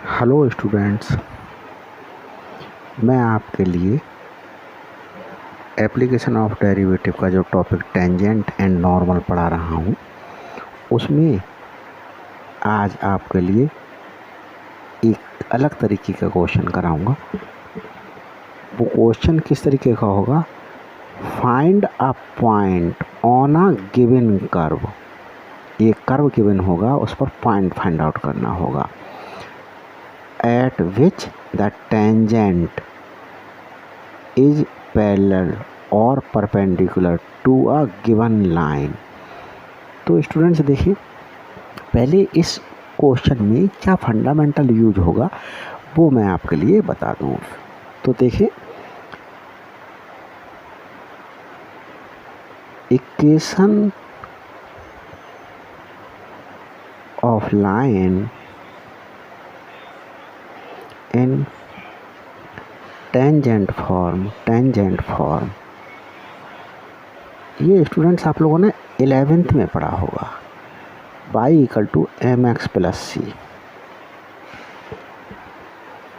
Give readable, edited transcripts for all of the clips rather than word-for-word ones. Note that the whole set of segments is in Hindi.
हेलो स्टूडेंट्स, मैं आपके लिए एप्लीकेशन ऑफ डेरिवेटिव का जो टॉपिक टेंजेंट एंड नॉर्मल पढ़ा रहा हूँ, उसमें आज आपके लिए एक अलग तरीके का क्वेश्चन कराऊंगा। वो क्वेश्चन किस तरीके का होगा? Find a point on a given curve. एक कर्व गिवन होगा, उस पर पॉइंट फाइंड आउट करना होगा। At which the tangent is parallel और perpendicular to a given line. तो स्टूडेंट्स देखिए, पहले इस क्वेश्चन में क्या फंडामेंटल यूज होगा वो मैं आपके लिए बता दूं। तो देखिए, equation of line in tangent form ये स्टूडेंट्स आप लोगों ने 11th में पढ़ा होगा। y = mx + c।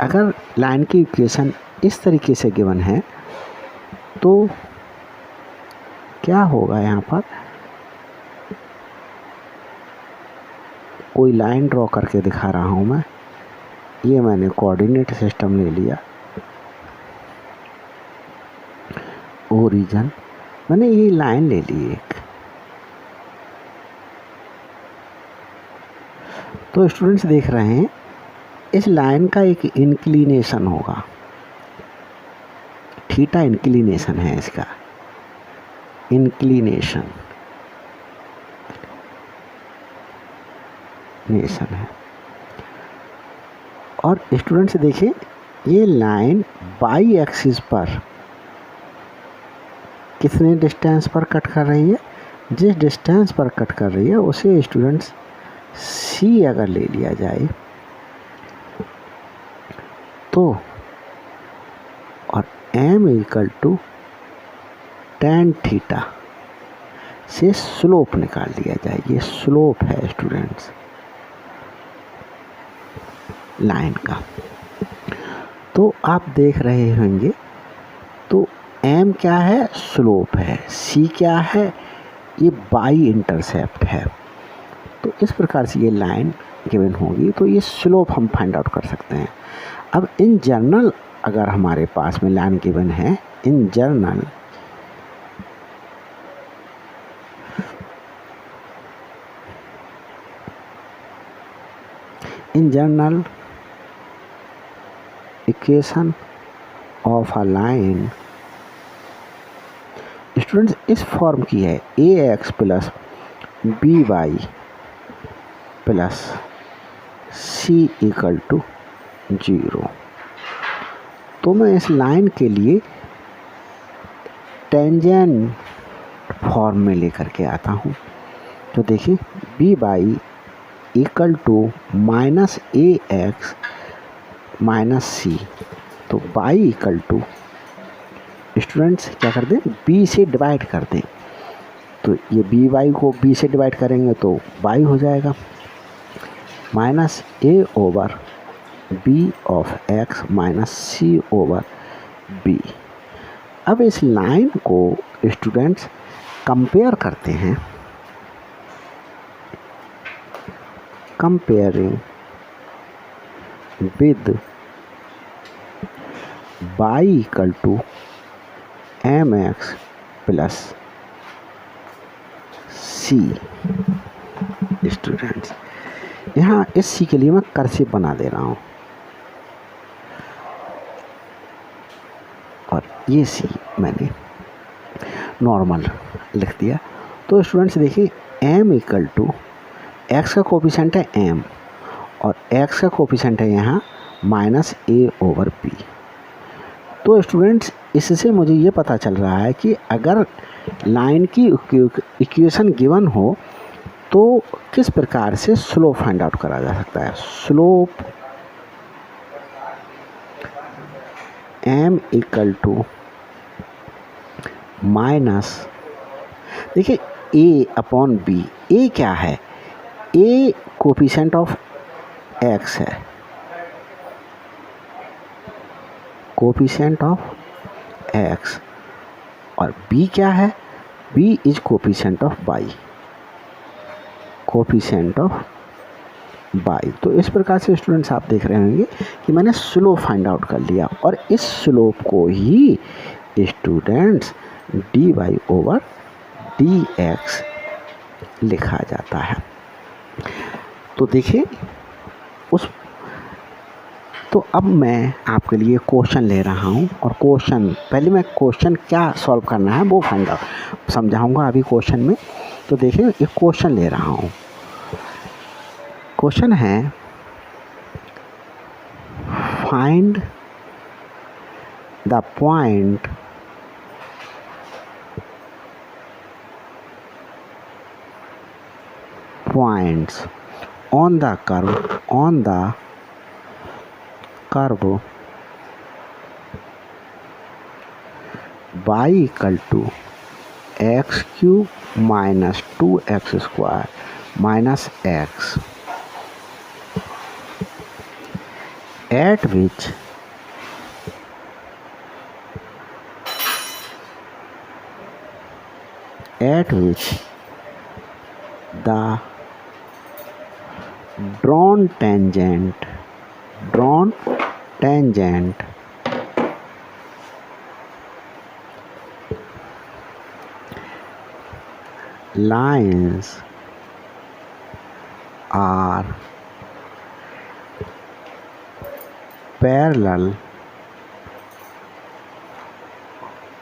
अगर लाइन की इक्वेशन इस तरीके से गिवन है तो क्या होगा? यहाँ पर कोई लाइन ड्रॉ करके दिखा रहा हूँ मैं। ये मैंने कोऑर्डिनेट सिस्टम ले लिया, ओरिजिन मैंने ये लाइन ले ली एक। तो स्टूडेंट्स देख रहे हैं, इस लाइन का एक इंक्लिनेशन होगा, थीटा इंक्लिनेशन है इसका, इंक्लिनेशन है। और स्टूडेंट्स देखिए, ये लाइन बाई एक्सिस पर कितने डिस्टेंस पर कट कर रही है? जिस डिस्टेंस पर कट कर रही है उसे स्टूडेंट्स सी अगर ले लिया जाए तो, और m = tan थीटा से स्लोप निकाल लिया जाए। ये स्लोप है स्टूडेंट्स लाइन का। तो आप देख रहे होंगे, तो m क्या है? स्लोप है। c क्या है? ये बाई इंटरसेप्ट है। तो इस प्रकार से ये लाइन गिवन होगी तो ये स्लोप हम फाइंड आउट कर सकते हैं। अब इन जनरल अगर हमारे पास में लाइन गिवन है, in general equation of a line students इस फॉर्म की है, ax + by + c = 0। तो मैं इस लाइन के लिए टेंजेंट फॉर्म में लेकर के आता हूँ। तो देखिए, by = -ax - c। तो y = स्टूडेंट्स क्या कर दें? b से डिवाइड कर दें। तो ये by को b से डिवाइड करेंगे तो y हो जाएगा -a/b of x - c/b। अब इस लाइन को स्टूडेंट्स कंपेयर करते हैं, comparing with y = mx + c। Students यहाँ इस c के लिए मैं कर्सिव बना दे रहा हूँ और ये c मैंने नॉर्मल लिख दिया। तो स्टूडेंट्स देखिए, m = x का कोफिशिएंट है m और x का कोफिशिएंट है यहाँ -a/b। तो स्टूडेंट्स इससे मुझे ये पता चल रहा है कि अगर लाइन की इक्वेशन गिवन हो तो किस प्रकार से स्लोप फाइंड आउट करा जा सकता है। स्लोप m = देखिए a/b। a क्या है? a कोफिशिएंट ऑफ x है कोफिशिएंट ऑफ x, और b क्या है, b is coefficient of y, coefficient of y। तो इस प्रकार से स्टूडेंट्स आप देख रहे होंगे कि मैंने स्लोप फाइंड आउट कर लिया, और इस स्लोप को ही स्टूडेंट्स dy ओवर dx लिखा जाता है। तो देखिए तो अब मैं आपके लिए क्वेश्चन ले रहा हूँ, और क्वेश्चन पहले मैं क्वेश्चन क्या सॉल्व करना है वो फाइंड आउट समझाऊंगा अभी क्वेश्चन में। तो देखिए एक क्वेश्चन ले रहा हूँ, क्वेश्चन है find the point points on the curve y equal to x cube minus 2x square minus x, at which the drawn tangent lines are parallel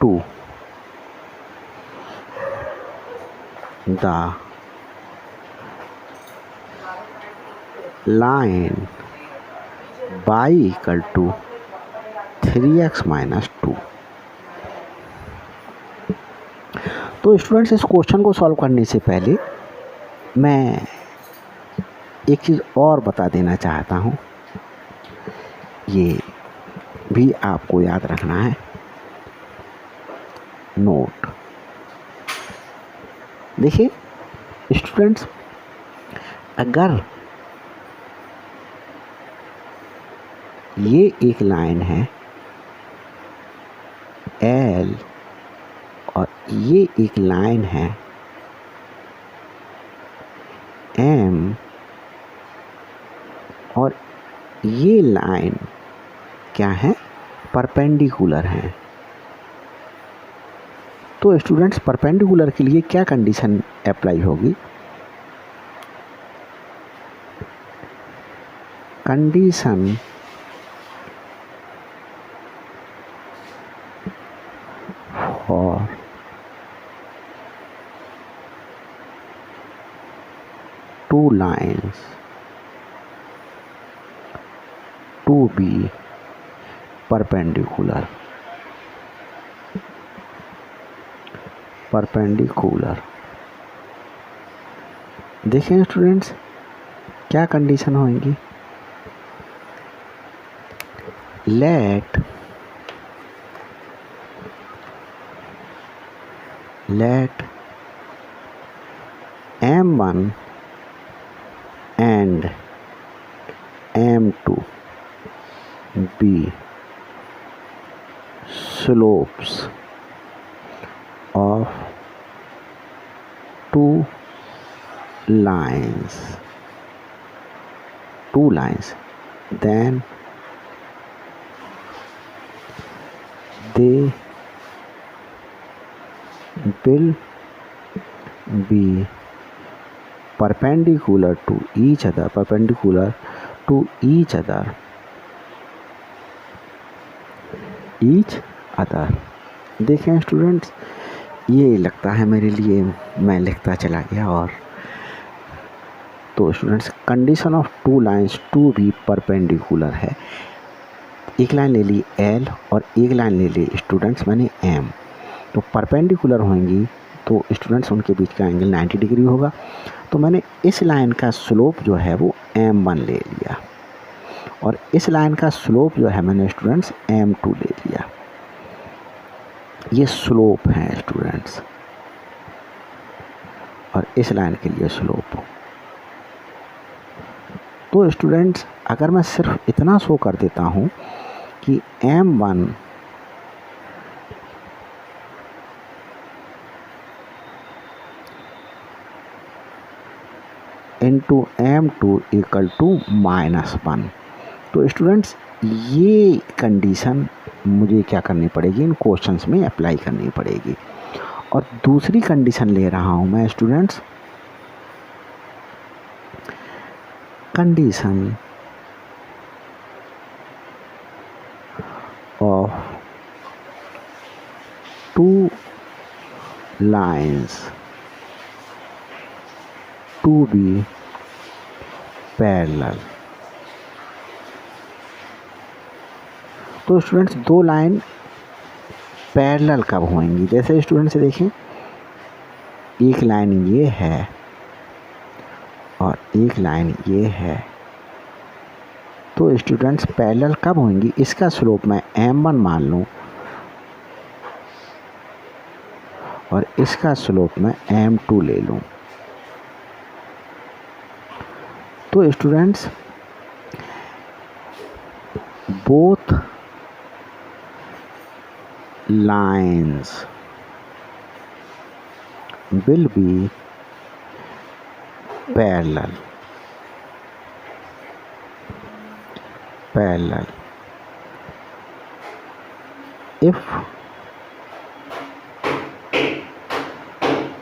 to the line y equal to 3x minus 2। तो स्टूडेंट्स इस क्वेश्चन को सॉल्व करने से पहले मैं एक चीज़ और बता देना चाहता हूँ, ये भी आपको याद रखना है। नोट देखिए स्टूडेंट्स, अगर ये एक लाइन है L और ये एक लाइन है M, और ये लाइन क्या है, परपेंडिकुलर है। तो स्टूडेंट्स परपेंडिकुलर के लिए क्या कंडीशन अप्लाई होगी, condition for two lines to be perpendicular। देखें स्टूडेंट्स क्या कंडीशन होंगी, let M1 and M2 be slopes of two lines, then they will be perpendicular to each other, देखें स्टूडेंट्स, ये लगता है मेरे लिए मैं लिखता चला गया। और तो students condition of two lines to be perpendicular है, एक लाइन ले ली L और एक लाइन ले ली स्टूडेंट्स मैंने M, तो परपेंडिकुलर होंगी तो स्टूडेंट्स उनके बीच का एंगल 90 डिग्री होगा। तो मैंने इस लाइन का स्लोप जो है वो M1 ले लिया, और इस लाइन का स्लोप जो है मैंने स्टूडेंट्स M2 ले लिया। ये स्लोप है स्टूडेंट्स, और इस लाइन के लिए स्लोप। तो स्टूडेंट्स अगर मैं सिर्फ इतना शो कर देता हूँ कि M1 into M2 equal to -1। तो स्टूडेंट्स ये कंडीशन मुझे क्या करनी पड़ेगी, इन क्वेश्चंस में अप्लाई करनी पड़ेगी। और दूसरी कंडीशन ले रहा हूँ मैं students, condition of 2 lines to be parallel। तो स्टूडेंट्स 2 लाइन पैरेलल कब होंगी? जैसे स्टूडेंट्स देखें, एक लाइन ये है और एक लाइन ये है, तो स्टूडेंट्स पैरेलल कब होंगी? इसका स्लोप मैं M1 मान लूँ और इसका स्लोप मैं M2 ले लूँ। तो students both lines will be parallel if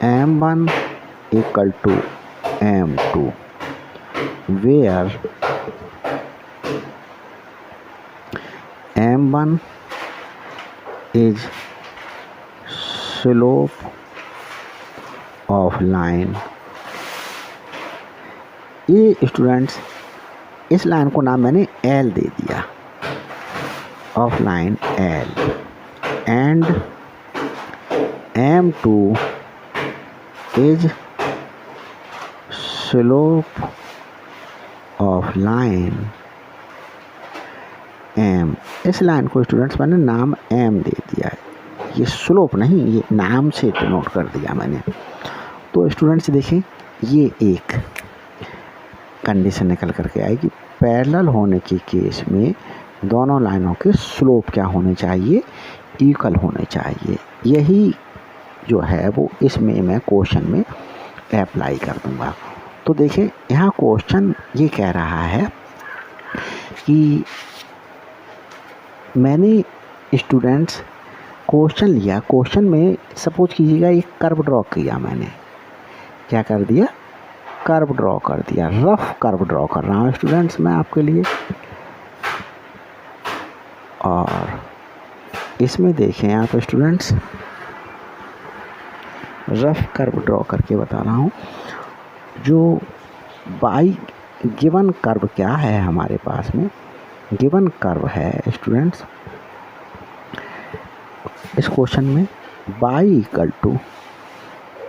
M1 equal to M2, where M1 is slope of line। ये स्टूडेंट्स इस लाइन को नाम मैंने L दे दिया, of line L, and M2 is slope of line M। इस लाइन को स्टूडेंट्स मैंने नाम M दे दिया है, ये स्लोप नहीं, ये नाम से नोट कर दिया मैंने। तो स्टूडेंट्स देखें, ये एक कंडीशन निकल करके आएगी, पैरेलल होने के केस में दोनों लाइनों के स्लोप क्या होने चाहिए, इक्वल होने चाहिए। यही जो है वो इसमें मैं क्वेश्चन में अप्लाई कर दूंगा। तो देखें, यहाँ क्वेश्चन ये कह रहा है कि मैंने स्टूडेंट्स क्वेश्चन लिया, क्वेश्चन में सपोज कीजिएगा एक कर्व ड्रॉ किया मैंने, क्या कर दिया, कर्व ड्रॉ कर दिया, रफ कर्व ड्रॉ कर रहा हूँ स्टूडेंट्स मैं आपके लिए। और इसमें देखें आप स्टूडेंट्स, रफ कर्व ड्रॉ करके बता रहा हूँ। जो बाई गिवन कर्व क्या है हमारे पास में, गिवन कर्व है स्टूडेंट्स इस क्वेश्चन में y equal to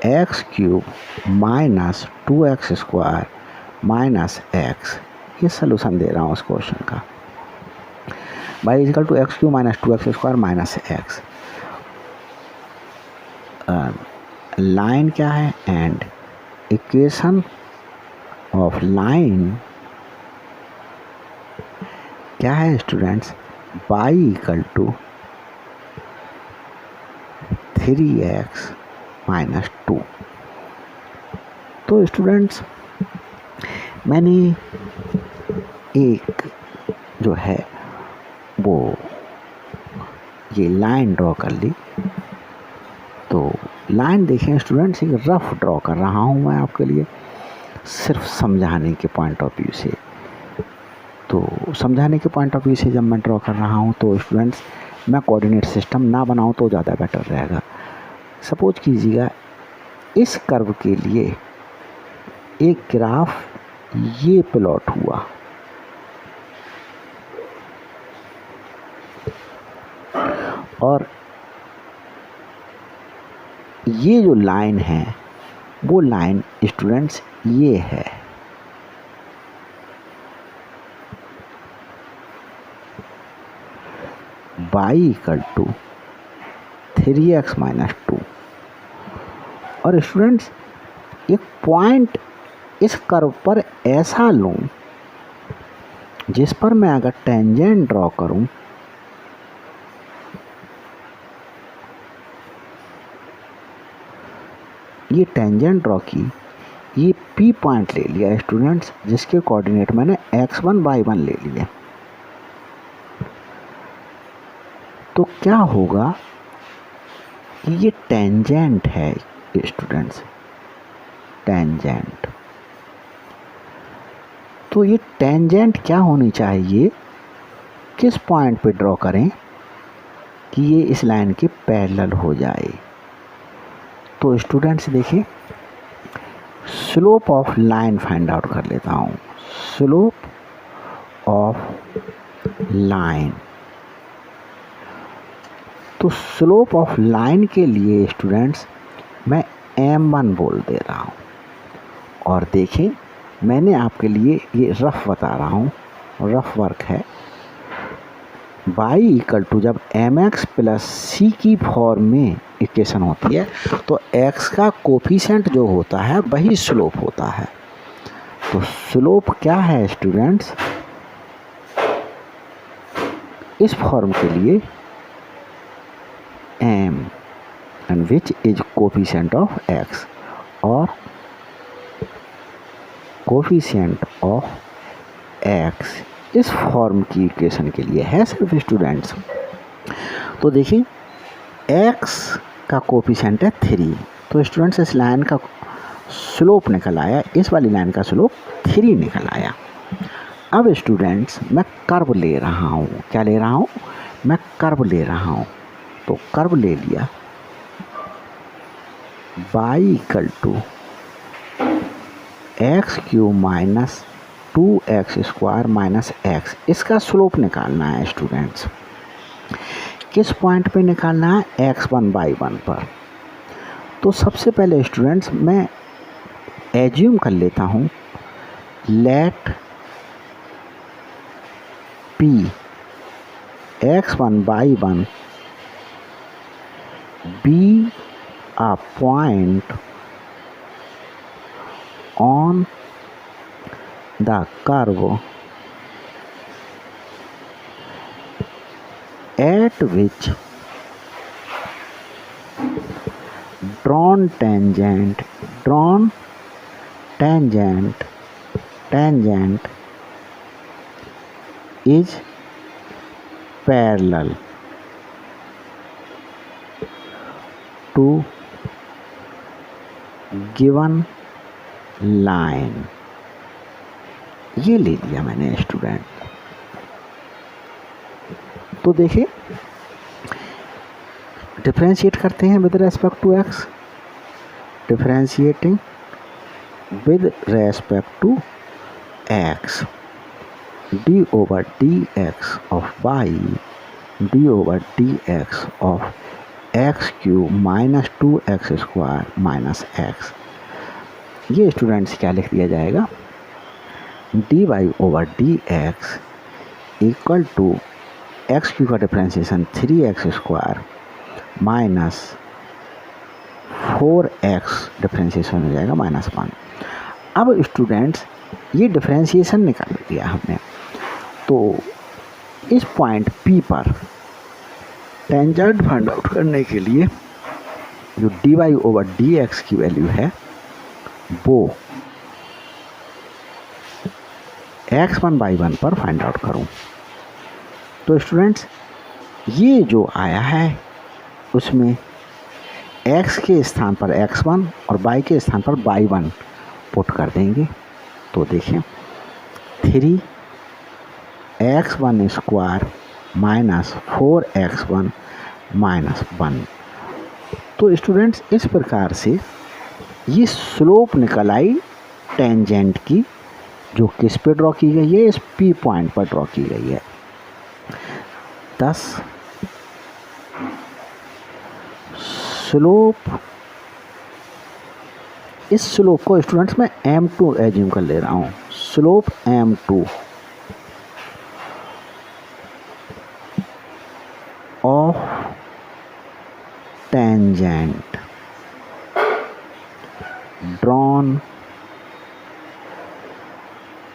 x³ minus 2x² minus x। ये सलूशन दे रहा हूँ उस क्वेश्चन का, y equal to x³ minus 2x² minus x। Line क्या है, एंड इक्वेशन ऑफ लाइन क्या है students, y equal to 3x minus 2। तो स्टूडेंट्स मैंने एक जो है वो ये लाइन ड्रॉ कर ली। तो लाइन देखें स्टूडेंट्स, एक रफ ड्रॉ कर रहा हूँ मैं आपके लिए, सिर्फ समझाने के पॉइंट ऑफ व्यू से। तो समझाने के पॉइंट ऑफ व्यू से जब मैं ड्रॉ कर रहा हूँ तो स्टूडेंट्स मैं कोऑर्डिनेट सिस्टम ना बनाऊँ तो ज़्यादा बेटर रहेगा। सपोज कीजिएगा इस कर्व के लिए एक ग्राफ ये प्लॉट हुआ, और ये जो लाइन है वो लाइन स्टूडेंट्स ये है। y equal to 3x minus 2। और स्टूडेंट्स एक पॉइंट इस कर्व पर ऐसा लूँ जिस पर मैं अगर टेंजेंट ड्रॉ करूँ ये टेंजेंट ड्रॉ की, ये P पॉइंट ले लिया स्टूडेंट्स, जिसके कोऑर्डिनेट मैंने x1 y1 ले लिए। तो क्या होगा कि ये टेंजेंट है स्टूडेंट्स, टेंजेंट। तो ये टेंजेंट क्या होनी चाहिए, किस पॉइंट पे ड्रॉ करें कि ये इस लाइन के पैरेलल हो जाए। तो स्टूडेंट्स देखिए, slope of line find out कर लेता हूँ। स्लोप ऑफ लाइन, तो स्लोप ऑफ लाइन के लिए स्टूडेंट्स मैं m1 बोल दे रहा हूँ। और देखें, मैंने आपके लिए ये रफ बता रहा हूँ, रफ वर्क है। y इक्वल टू जब mx प्लस c की फॉर्म में इक्वेशन होती है तो x का कोफिशिएंट जो होता है वही स्लोप होता है। तो स्लोप क्या है स्टूडेंट्स, इस फॉर्म के लिए m and which is coefficient of x, और कोफिशिएंट ऑफ x इस फॉर्म की इक्वेशन के लिए है सिर्फ स्टूडेंट्स। तो देखिए, x का कोफिशिएंट है 3, तो स्टूडेंट्स इस लाइन का स्लोप निकल आया, इस वाली लाइन का स्लोप 3 निकल आया। अब स्टूडेंट्स मैं कर्व ले रहा हूँ, क्या ले रहा हूँ, मैं कर्व ले रहा हूँ। तो कर्व ले लिया, y equal to x cube minus 2x² minus x, इसका स्लोप निकालना है स्टूडेंट्स। किस पॉइंट पे निकालना है, x1 y1 पर। तो सबसे पहले स्टूडेंट्स मैं एज्यूम कर लेता हूँ, late p x1 y1 be a point on the curve at which drawn tangent is parallel to given line। ये ले लिया मैंने स्टूडेंट। तो देखिए, डिफरेंशिएट करते हैं with respect to x, differentiating with respect to x, d over dx of y d over dx of x cube minus 2x² minus x। ये स्टूडेंट्स क्या लिख दिया जाएगा, dy over dx equal to x cube का differentiation 3x² minus 4x differentiation हो जाएगा -1। अब स्टूडेंट्स ये डिफरेंशिएशन निकाल लिया हमने, तो इस पॉइंट P पर टेंजेंट फाइंड आउट करने के लिए जो dy over dx की वैल्यू है वो x1 y1 पर फाइंड आउट करूं। तो स्टूडेंट्स ये जो आया है उसमें x के स्थान पर x1 और y के स्थान पर y1 पुट कर देंगे। तो देखें, 3x1² माइनस 4x1 माइनस 1। तो स्टूडेंट्स इस प्रकार से ये स्लोप निकल आई टेंजेंट की, जो किस पे ड्रॉ की गई है, इस P पॉइंट पर ड्रॉ की गई है। थस स्लोप, इस स्लोप को स्टूडेंट्स मैं m2 एज्यूम कर ले रहा हूँ, slope m2 of tangent drawn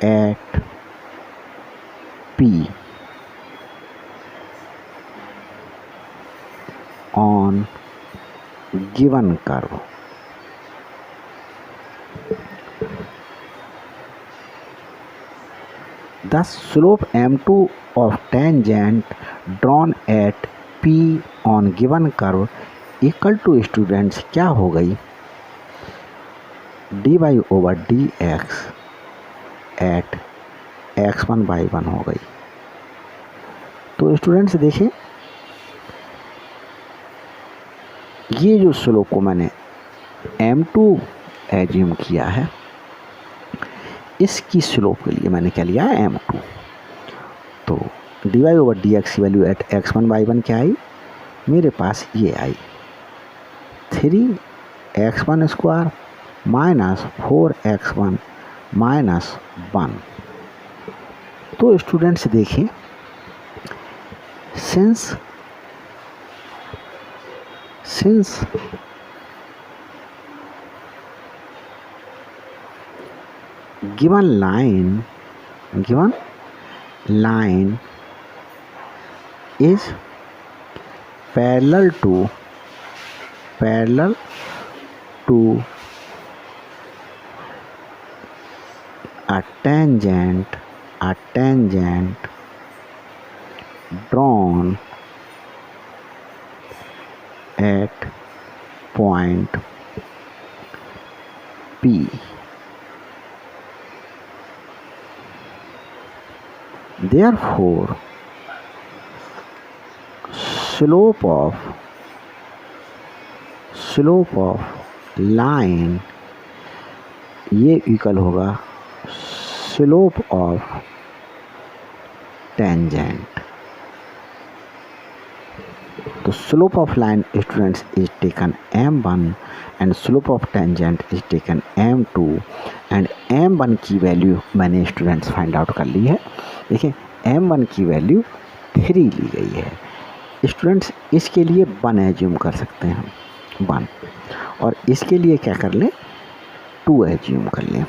at P on given curve। The slope m2 of tangent drawn at p on given curve equal to students क्या हो गई, dy over dx eight x1/1 हो गई। तो स्टूडेंट्स देखें, ये जो स्लोप को मैंने m2 एज्यूम किया है, इसकी स्लोप के लिए मैंने क्या लिया है, m2। तो dy ओवर dx की वैल्यू एट x1/1 क्या आई, मेरे पास ये आई 3x1² माइनस 4x1 माइनस 1। तो स्टूडेंट्स देखें, since given line is parallel to a tangent drawn at point P. Therefore, slope of line ये इक्वल होगा स्लोप ऑफ टेंजेंट। तो slope of line students is taken m1 and slope of tangent is taken m2 and m1 की वैल्यू मैंने स्टूडेंट्स फाइंड आउट कर ली है। देखिए m1 की वैल्यू 3 ली गई है। स्टूडेंट्स इसके लिए 1 एज्यूम कर सकते हैं हम 1, और इसके लिए क्या कर लें 2 एज्यूम कर लें।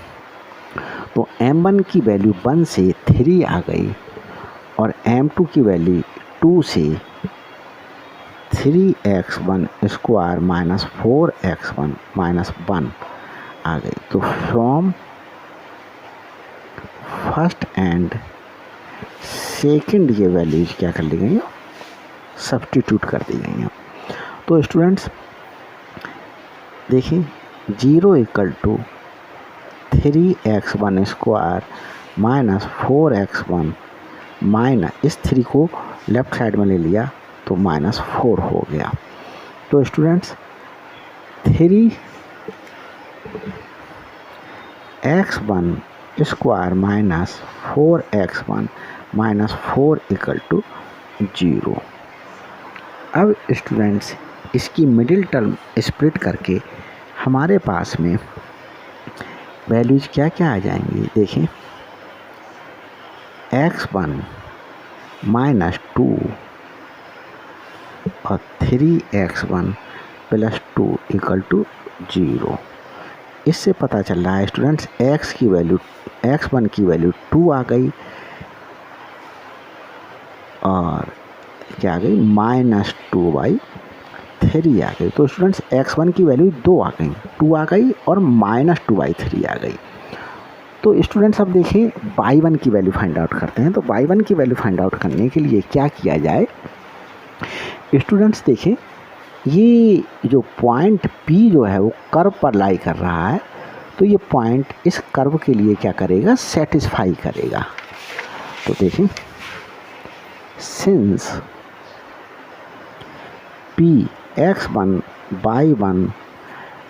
तो m1 की वैल्यू 1 से 3 आ गई और m2 की वैल्यू 2 से 3x1² माइनस 4x1 माइनस 1 आ गई। तो फ्रॉम फर्स्ट एंड सेकंड ये वैल्यूज क्या कर ली गई हैं, सब्स्टिट्यूट कर दी गई हैं। तो स्टूडेंट्स देखिए 0 equal to 3x1² minus 4x1 minus, इस 3 को लेफ्ट साइड में ले लिया तो -4 हो गया। तो students 3x1² minus 4x1 minus 4 equal to 0। अब स्टूडेंट्स इसकी मिडिल टर्म स्प्लिट करके हमारे पास में वैल्यूज क्या क्या आ जाएंगी, देखें x1 माइनस 2 और 3x1 प्लस 2 इक्वल टू 0। इससे पता चल रहा है स्टूडेंट्स x1 की वैल्यू 2 आ गई और क्या आ गई -2/3 आ गई। तो स्टूडेंट्स x1 की वैल्यू 2 आ गई, 2 आ गई और -2/3 आ गई। तो स्टूडेंट्स अब देखिए y1 की वैल्यू फाइंड आउट करते हैं। तो y1 की वैल्यू फाइंड आउट करने के लिए क्या किया जाए, स्टूडेंट्स देखें ये जो पॉइंट P जो है वो कर्व पर लाई कर रहा है, तो ये पॉइंट इस कर्व के लिए क्या करेगा, सेटिस्फाई करेगा। तो देखें since P x1/1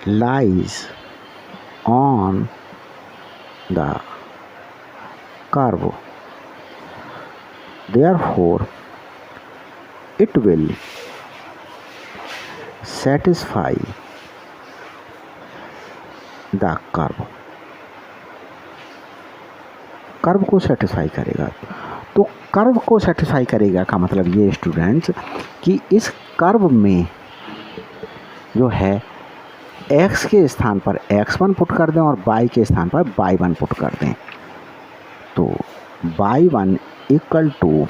lies on the curve, therefore it will satisfy the curve। Curve को सेटिस्फाई करेगा। तो कर्व को सेटिस्फाई करेगा का मतलब ये स्टूडेंट्स कि इस कर्व में जो है x के स्थान पर x1 पुट कर दें और y के स्थान पर y1 पुट कर दें। तो y1 equal to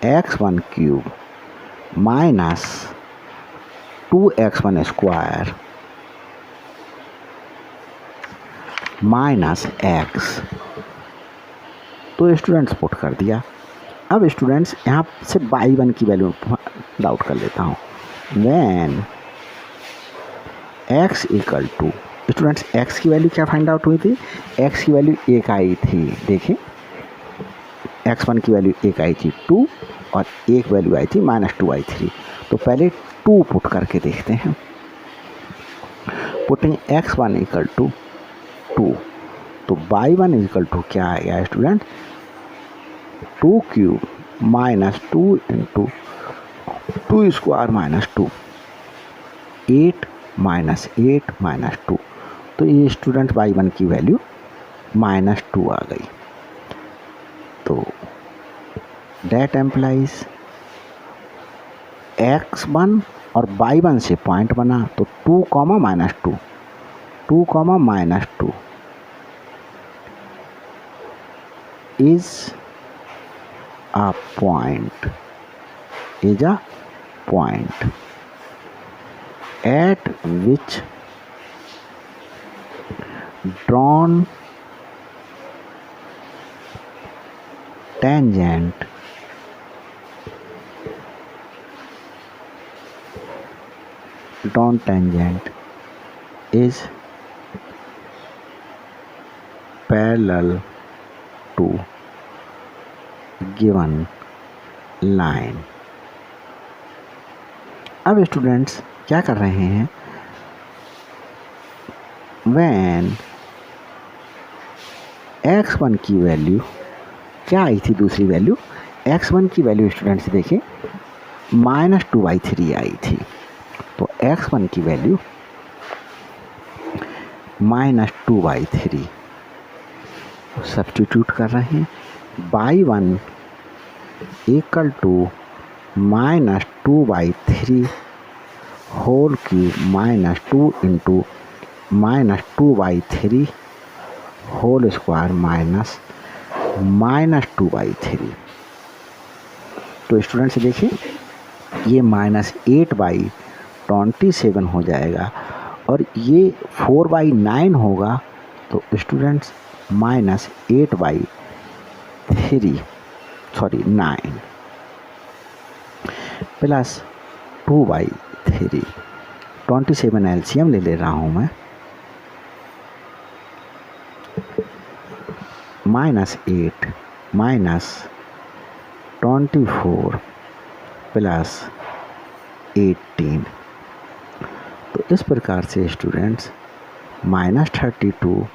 x1³ minus 2x1² minus x. तो स्टूडेंट्स पुट कर दिया। अब स्टूडेंट्स यहाँ से y1 की वैल्यू डाउट कर लेता हूँ। When x equal to, students x की वैल्यू क्या फाइंड आउट हुई थी? x की वैल्यू 1 आई थी। देखिए x1 की वैल्यू 1 आई थी 2 और एक वैल्यू आई थी -2 आई 3। तो पहले 2 पुट करके देखते हैं। पुटिंग x1 इक्वल टू 2, तो y1 इक्वल टू क्या आएगा स्टूडेंट? 2 cube -2 into 2 square -2, 8 -2। तो ये स्टूडेंट y1 की वैल्यू -2 आ गई। तो डेट एम्प्लाइज x1 और y1 से पॉइंट बना, तो 2, -2, 2, -2 is a point, at which drawn tangent is parallel to given line। अब स्टूडेंट्स क्या कर रहे हैं? व्हेन x1 की वैल्यू क्या आई थी? दूसरी वैल्यू x1 की वैल्यू स्टूडेंट्स देखें -2/3 आई थी। तो x1 की वैल्यू -2/3 सब्स्टिट्यूट कर रहे हैं। y1 equal to -2/3 whole cube -2 into -2/3 whole square -2/3। तो स्टूडेंट्स देखिए ये -8/27 हो जाएगा और ये 4/9 होगा। तो स्टूडेंट्स -9 प्लस 2/3, 27 एलसीएम ले रहा हूँ मैं, -8 -24 प्लस 18। तो इस प्रकार से स्टूडेंट्स -32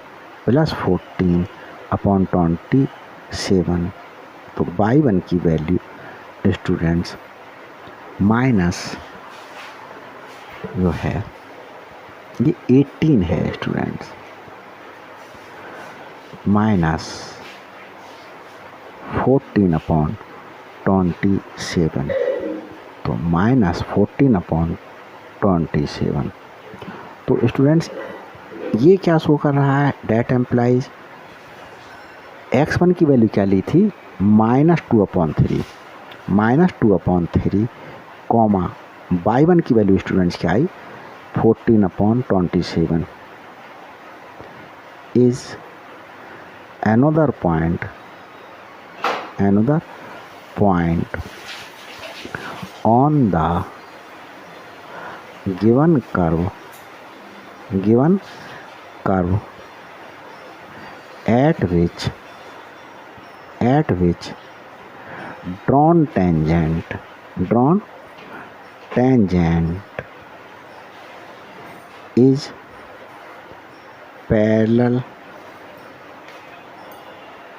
प्लस 14 अपॉन 27। तो y1 की वैल्यू स्टूडेंट्स माइनस जो है ये 18 है स्टूडेंट्स, -14 अपॉन 27। तो -14 अपॉन 27। तो स्टूडेंट्स ये क्या शो कर रहा है? डेट एम्प्लाइज x1 की वैल्यू क्या ली थी? -2/3, -2/3 कॉमा y1 की वैल्यू स्टूडेंट्स क्या आई? 14/27 is another point on the given curve at which drawn tangent is parallel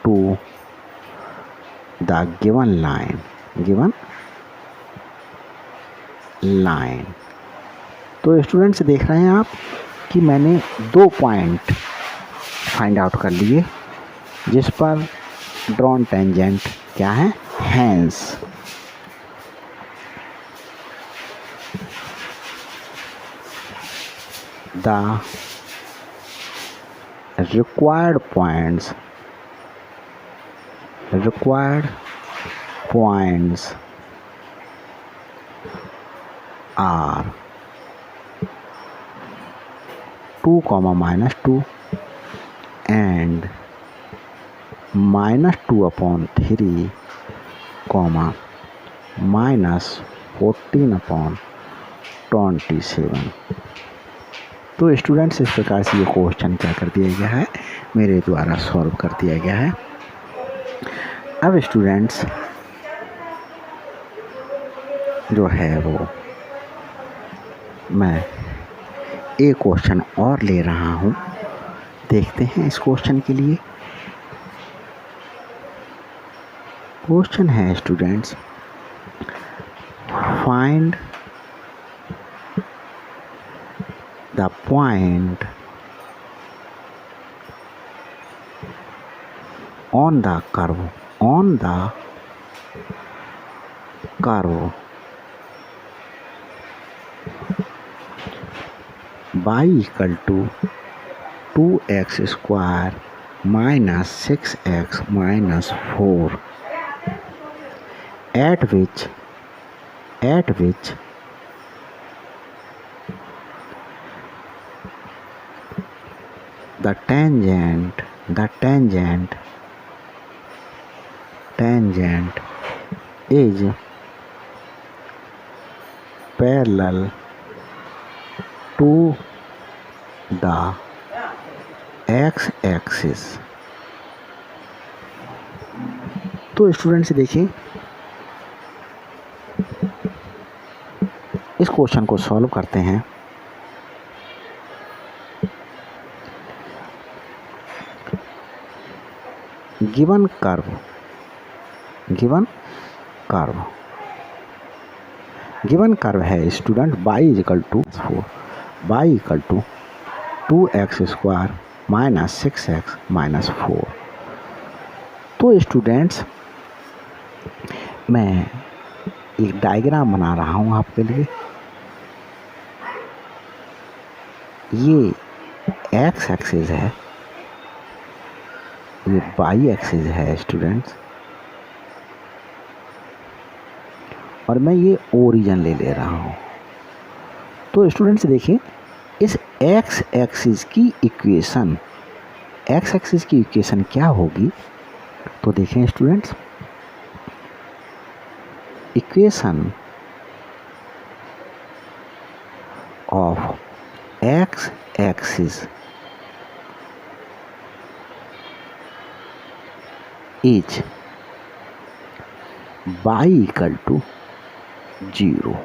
to the given line। तो स्टूडेंट्स देख रहे हैं आप कि मैंने 2 पॉइंट फाइंड आउट कर लिए जिस पर ड्रॉन टेंजेंट क्या है? Hence the required points are 2, -2, and -2/3 comma -14/27। तो स्टूडेंट्स, इस प्रकार से ये क्वेश्चन क्या कर दिया गया है, मेरे द्वारा सॉल्व कर दिया गया है। अब स्टूडेंट्स जो है वो मैं एक क्वेश्चन और ले रहा हूँ, देखते हैं इस क्वेश्चन के लिए। क्वेश्चन है students, find the point on the curve y equal to 2x square minus 6x minus 4 at which the tangent is parallel to the x-axis। तो स्टूडेंट्स देखिए, इस क्वेश्चन को सॉल्व करते हैं। गिवन कर्व है student y equal to 2x square minus 6x minus 4। तो स्टूडेंट्स मैं एक डायग्राम बना रहा हूँ आपके लिए। ये x एक्सिस है, ये y एक्सिस है स्टूडेंट्स, और मैं ये ओरिजिन ले रहा हूँ। तो स्टूडेंट्स देखिए, इस x एक्सिस की इक्वेशन क्या होगी। तो देखें students, equation of x axis is y equal to 0।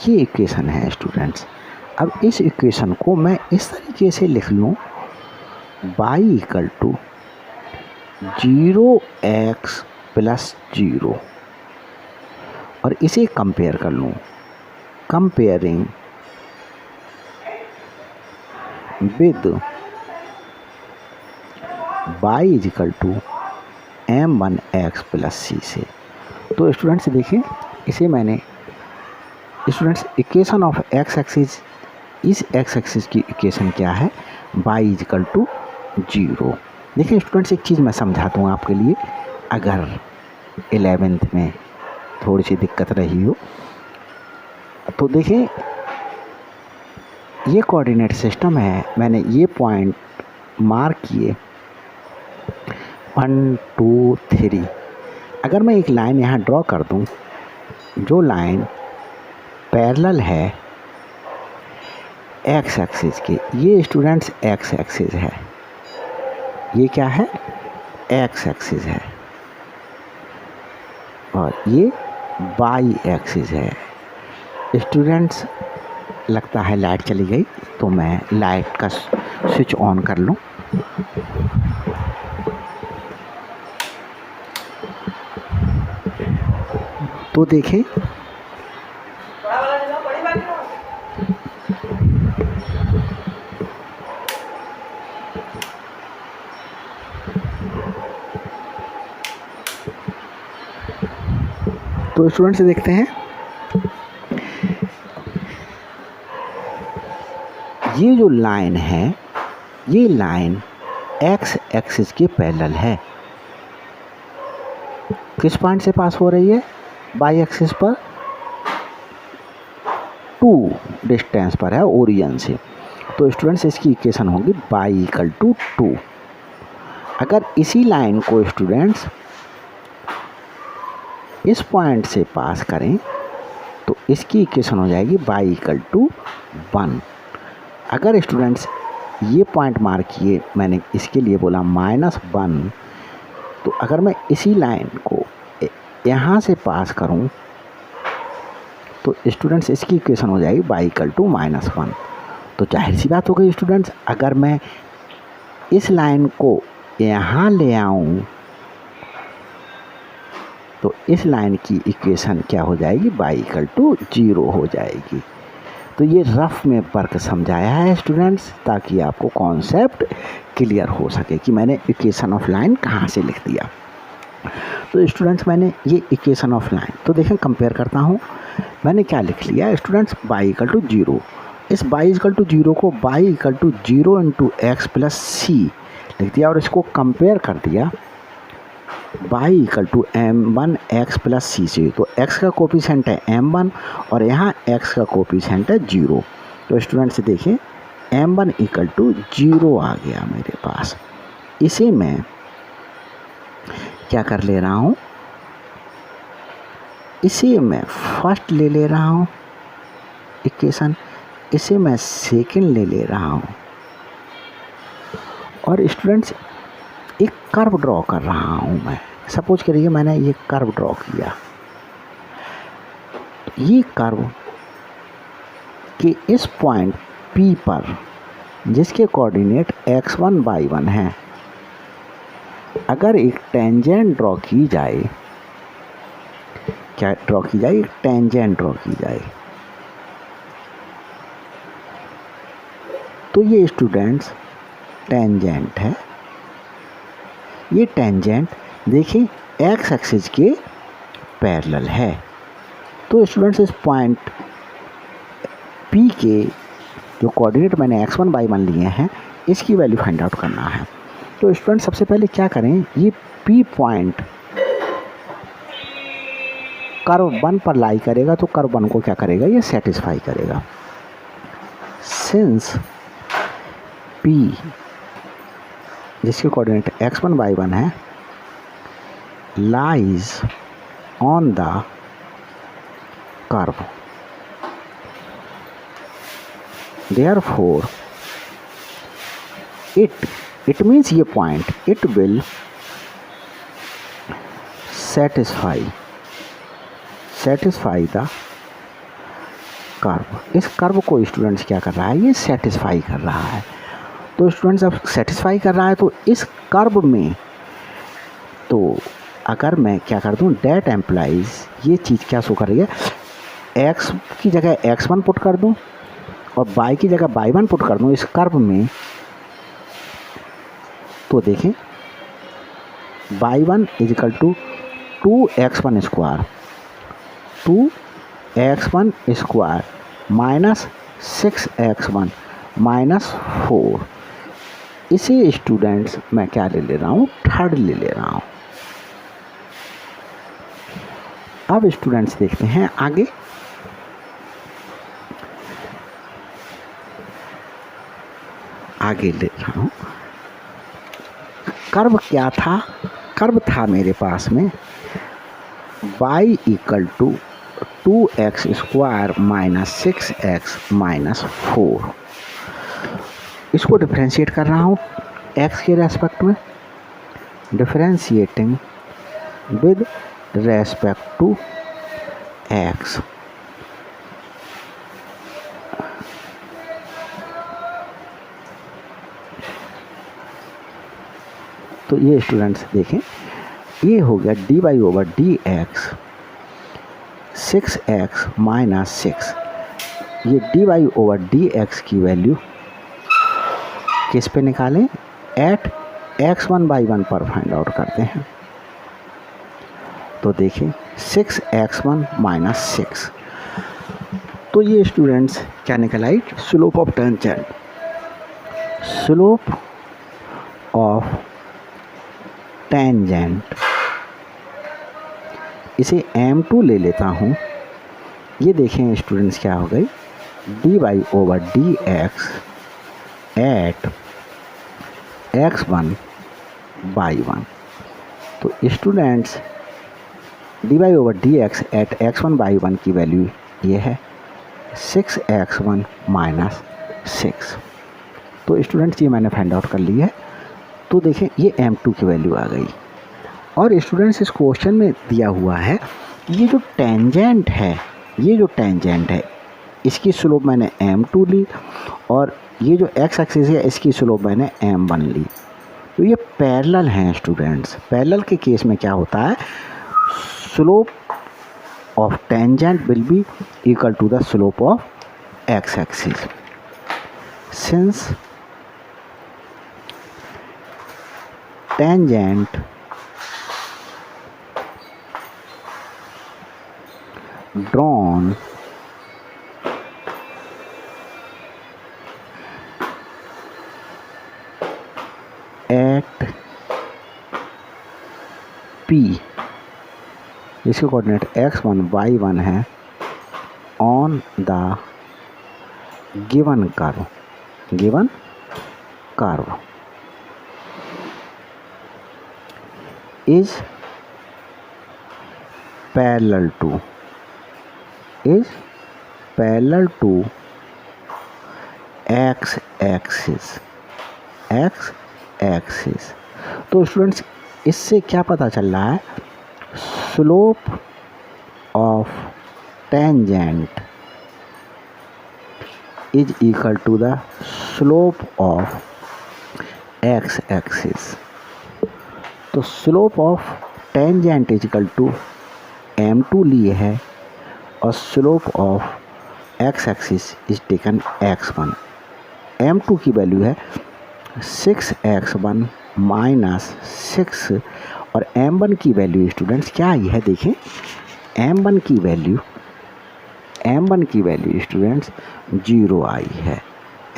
ये इक्वेशन है स्टूडेंट्स। अब इस इक्वेशन को मैं इस तरीके से लिख लूँ, y equal to 0x plus 0, और इसे कंपेयर कर लूँ, comparing with y is equal to m1x plus c से। तो स्टूडेंट्स देखिए, इसे मैंने students equation of x axis, इस x एक्सिस की इक्वेशन क्या है, y इज इक्वल टू 0। देखिए स्टूडेंट्स, एक चीज़ मैं समझाता हूँ आपके लिए, अगर 11th में थोड़ी सी दिक्कत रही हो तो देखिए, ये कोऑर्डिनेट सिस्टम है। मैंने ये पॉइंट मार्क किए 1 2 3। अगर मैं एक लाइन यहाँ ड्रॉ कर दूँ, जो लाइन पैरेलल है x एक्सिस के, ये स्टूडेंट्स x एक्सिस है, ये क्या है, x एक्सिस है, और ये y एक्सिस है। स्टूडेंट्स लगता है लाइट चली गई, तो मैं लाइट का स्विच ऑन कर लूँ। तो देखें, तो स्टूडेंट्स देखते हैं, ये जो लाइन है, ये लाइन x एक्सिस के पैरेलल है। किस पॉइंट से पास हो रही है, y एक्सिस पर 2 डिस्टेंस पर है ओरिजिन से, तो स्टूडेंट्स इसकी इक्वेशन होगी y इक्वल टू 2। अगर इसी लाइन को स्टूडेंट्स इस पॉइंट से पास करें तो इसकी इक्वेशन हो जाएगी y इक्वल टू 1। अगर स्टूडेंट्स ये पॉइंट मार्क किए, मैंने इसके लिए बोला -1, तो अगर मैं इसी लाइन को यहाँ से पास करूँ तो स्टूडेंट्स इसकी इक्वेशन हो जाएगी y इक्वल टू -1। तो जाहिर सी बात हो गई स्टूडेंट्स, अगर मैं इस लाइन को यहाँ ले आऊँ तो इस लाइन की इक्वेशन क्या हो जाएगी, y इक्वल टू 0 हो जाएगी। तो ये रफ में वर्क समझाया है स्टूडेंट्स, ताकि आपको कॉन्सेप्ट क्लियर हो सके कि मैंने इक्वेशन ऑफ लाइन कहाँ से लिख दिया। तो स्टूडेंट्स मैंने ये इक्वेशन ऑफ लाइन, तो देखें कंपेयर करता हूँ, मैंने क्या लिख लिया स्टूडेंट्स, y इक्वल टू 0। इस y इक्वल टू 0 को y equal to 0 into x plus c लिख दिया और इसको कंपेयर कर दिया y equal to m1 x plus c से। तो x का कोफिशिएंट है m1 और यहाँ x का कोफिशिएंट है 0। तो स्टूडेंट्स देखें m1 इक्वल टू 0 आ गया मेरे पास। इसे मैं क्या कर ले रहा हूँ, इसे मैं फर्स्ट ले ले रहा हूँ इक्वेशन, इसे मैं सेकंड ले रहा हूँ और स्टूडेंट्स एक कर्व ड्रॉ कर रहा हूँ मैं। सपोज करिए मैंने ये कर्व ड्रॉ किया, ये कर्व के इस पॉइंट P पर जिसके कोऑर्डिनेट x1 y1 हैं, अगर एक टेंजेंट ड्रॉ की जाए, क्या ड्रॉ की जाए, एक टेंजेंट ड्रॉ की जाए, तो ये स्टूडेंट्स टेंजेंट है। ये टेंजेंट देखिए एक्स एक्सिस के पैरेलल है। तो स्टूडेंट्स इस पॉइंट P के जो कोऑर्डिनेट मैंने x1 y1 लिए हैं, इसकी वैल्यू फाइंड आउट करना है। तो स्टूडेंट सबसे पहले क्या करें, ये P पॉइंट कर्व 1 पर लाई करेगा, तो कर्व 1 को क्या करेगा, ये सेटिस्फाई करेगा। सिंस P जिसके कोऑर्डिनेट x1 y1 है lies on the curve, therefore it means ये point it will satisfy the curve. इस कर्व को स्टूडेंट्स क्या कर रहा है, ये सेटिस्फाई कर रहा है। तो स्टूडेंट्स अब सेटिस्फाई कर रहा है, तो इस कर्व में तो अगर मैं क्या कर दूं, डेट एम्प्लाइज ये चीज़ क्या शो कर रही है, x की जगह x1 पुट कर दूं और y की जगह y1 पुट कर दूं इस कर्व में, तो देखें y1 is equal to 2x1 square, 2x1 square minus 6x1 minus 4। इसे स्टूडेंट्स मैं क्या ले रहा हूँ, थर्ड ले रहा हूँ। अब स्टूडेंट्स देखते हैं आगे, ले रहा हूँ। कर्व क्या था, कर्व था मेरे पास में y equal to 2x square minus 6x minus 4। इसको डिफरेंशिएट कर रहा हूँ x के रेस्पेक्ट में, differentiating with respect to x। तो ये स्टूडेंट्स देखें, ये हो गया dy over dx 6x minus 6। ये dy ओवर dx की वैल्यू किस पे निकालें, एट x1 y1 पर फाइंड आउट करते हैं। तो देखें 6x1 माइनस 6, तो ये स्टूडेंट्स क्या निकल आई, slope of tangent, slope of tangent. इसे m2 ले लेता हूँ। ये देखें स्टूडेंट्स क्या हो गई, dy over dx at x1 by 1। तो students dy over dx at x1 by 1 की वैल्यू ये है 6x1 माइनस 6। तो स्टूडेंट्स ये मैंने फाइंड आउट कर ली है। तो देखें ये m2 की वैल्यू आ गई। और स्टूडेंट्स इस क्वेश्चन में दिया हुआ है कि ये जो टेंजेंट है इसकी स्लोप मैंने m2 ली और ये जो x एक्सिस है इसकी स्लोप मैंने m1 ली। तो ये पैरेलल हैं स्टूडेंट्स। पैरेलल के केस में क्या होता है, slope of tangent will be equal to the slope of x axis. Since tangent drawn at P, इसके कोऑर्डिनेट x1 y1 है on the given curve is parallel to x axis. तो स्टूडेंट्स इससे क्या पता चल रहा है, slope of tangent is equal to the slope of x axis. तो slope of tangent is equal to m2 लिए है और slope of x axis is taken x1। m2 की वैल्यू है 6x1 माइनस 6 और m1 की वैल्यू स्टूडेंट्स क्या आई है, देखें m1 की वैल्यू स्टूडेंट्स 0 आई है।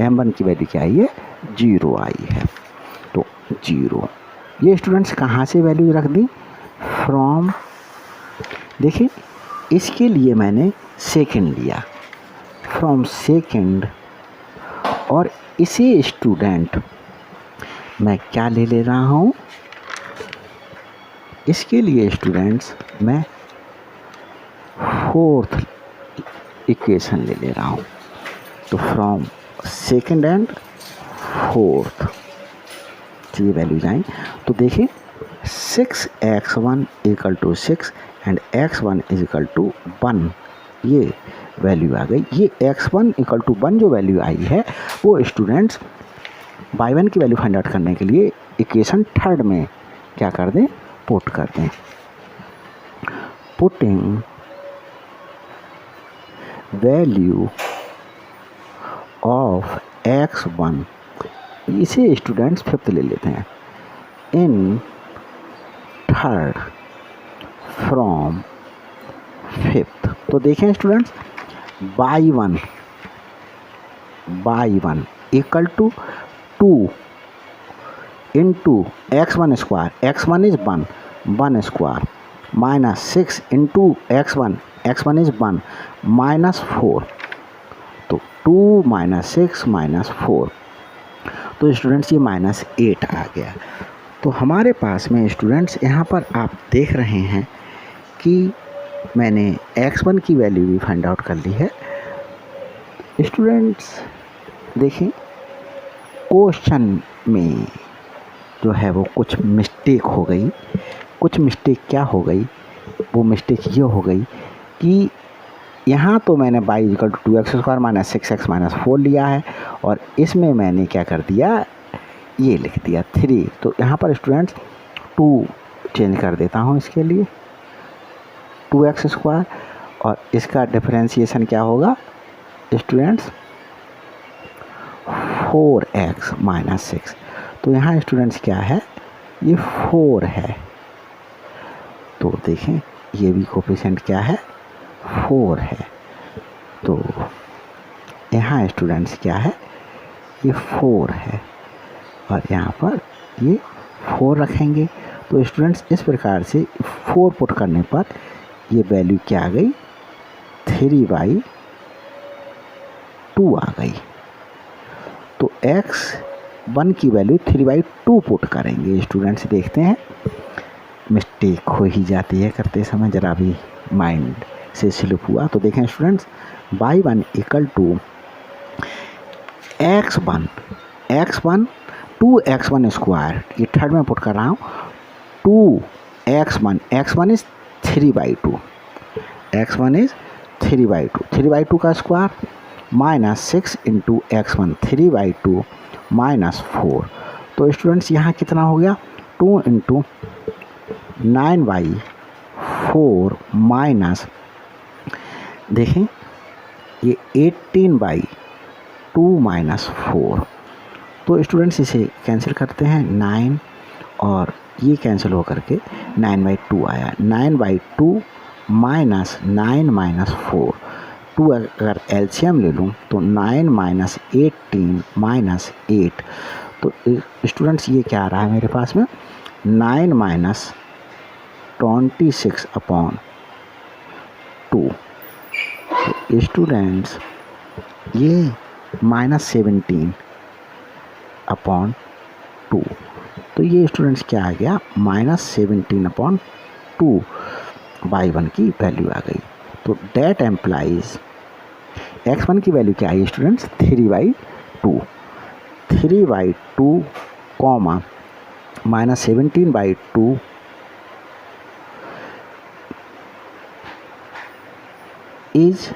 m1 की वैल्यू क्या आई है, 0 आई है। तो 0 ये स्टूडेंट्स कहाँ से वैल्यू रख दी, फ्रॉम, देखिए इसके लिए मैंने सेकंड लिया, फ्रॉम सेकंड। और इसे स्टूडेंट मैं क्या ले रहा हूँ, इसके लिए स्टूडेंट्स मैं फोर्थ इक्वेशन ले रहा हूँ। तो फ्रॉम सेकंड एंड फोर्थ ये वैल्यू जाएँ। तो देखिए 6x1 equal to 6 and x1 is equal to 1, ये वैल्यू आ गई। ये x1 इक्वल टू 1 जो वैल्यू आई है वो स्टूडेंट्स y1 की वैल्यू फाइंड आउट करने के लिए इक्वेशन थर्ड में क्या कर दें, पुट कर दें। पुटिंग वैल्यू ऑफ x1, इसे स्टूडेंट्स फिफ्थ ले लेते हैं, इन थर्ड फ्रॉम फिफ्थ। तो देखें students y1 equal to 2 into x1 square, x1 is 1 square minus 6 into x1 is 1 minus 4। तो 2 माइनस 6 माइनस 4, तो स्टूडेंट्स ये -8 आ गया। तो हमारे पास में स्टूडेंट्स यहाँ पर आप देख रहे हैं कि मैंने x1 की वैल्यू भी फाइंड आउट कर ली है। स्टूडेंट्स देखें क्वेश्चन में जो है वो कुछ मिस्टेक हो गई। कुछ मिस्टेक क्या हो गई, वो मिस्टेक ये हो गई कि यहाँ तो मैंने y equal to 2x square minus 6x minus 4 लिया है और इसमें मैंने क्या कर दिया, ये लिख दिया 3। तो यहाँ पर स्टूडेंट्स 2 चेंज कर देता हूँ इसके लिए 2x स्क्वायर और इसका डिफरेंशिएशन क्या होगा स्टूडेंट्स 4x माइनस 6। तो यहाँ स्टूडेंट्स क्या है, ये 4 है। तो देखें ये भी कोफिशिएंट क्या है 4 है। तो यहाँ स्टूडेंट्स क्या है, ये 4 है और यहाँ पर ये 4 रखेंगे। तो स्टूडेंट्स इस प्रकार से 4 पुट करने पर ये वैल्यू क्या आ गई 3/2 आ गई। तो x1 की वैल्यू 3/2 पुट करेंगे। स्टूडेंट्स देखते हैं, मिस्टेक हो ही जाती है करते समय, ज़रा भी माइंड से स्लिप हुआ। तो देखें students, y1 equal to x1 2x1 square, ये थर्ड में पुट कर रहा हूँ, 2x1 x1 is 3/2, x1 is 3/2, 3/2 का square minus 6 into x1 3/2 minus 4। तो स्टूडेंट्स यहाँ कितना हो गया, 2 इंटू 9/4 माइनस, देखें ये 18/2 माइनस 4। तो स्टूडेंट्स इसे कैंसिल करते हैं, 9 और ये कैंसिल हो करके 9/2 आया, 9/2 माइनस 9 माइनस 4, 2 अगर एलसीएम ले लूँ तो 9 माइनस 18 माइनस 8। तो स्टूडेंट्स ये क्या आ रहा है मेरे पास में, 9 माइनस 26/2। तो स्टूडेंट्स ये माइनस 17/2। तो ये स्टूडेंट्स क्या आ गया, माइनस 17/2 y1 की वैल्यू आ गई। तो डेट एम्प्लाइज x1 की वैल्यू क्या आई students, 3/2 comma minus 17/2 is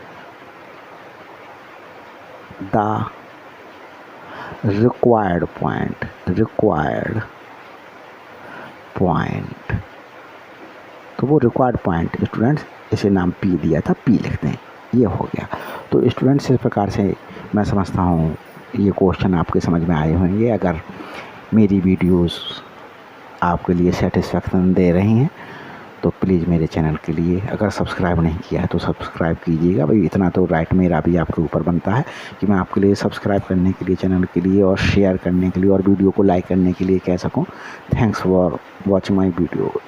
the required point। तो वो रिक्वायर्ड पॉइंट स्टूडेंट्स, इसे नाम P दिया था, P लिखते हैं, ये हो गया। तो स्टूडेंट्स इस प्रकार से मैं समझता हूँ ये क्वेश्चन आपके समझ में आए होंगे। अगर मेरी वीडियोस आपके लिए सेटिस्फैक्शन दे रही हैं तो प्लीज़ मेरे चैनल के लिए, अगर सब्सक्राइब नहीं किया है तो सब्सक्राइब कीजिएगा। भाई इतना तो राइट मेरा भी आपके ऊपर बनता है कि मैं आपके लिए सब्सक्राइब करने के लिए चैनल के लिए, और शेयर करने के लिए, और वीडियो को लाइक करने के लिए कह सकूं। Thanks for watching my video.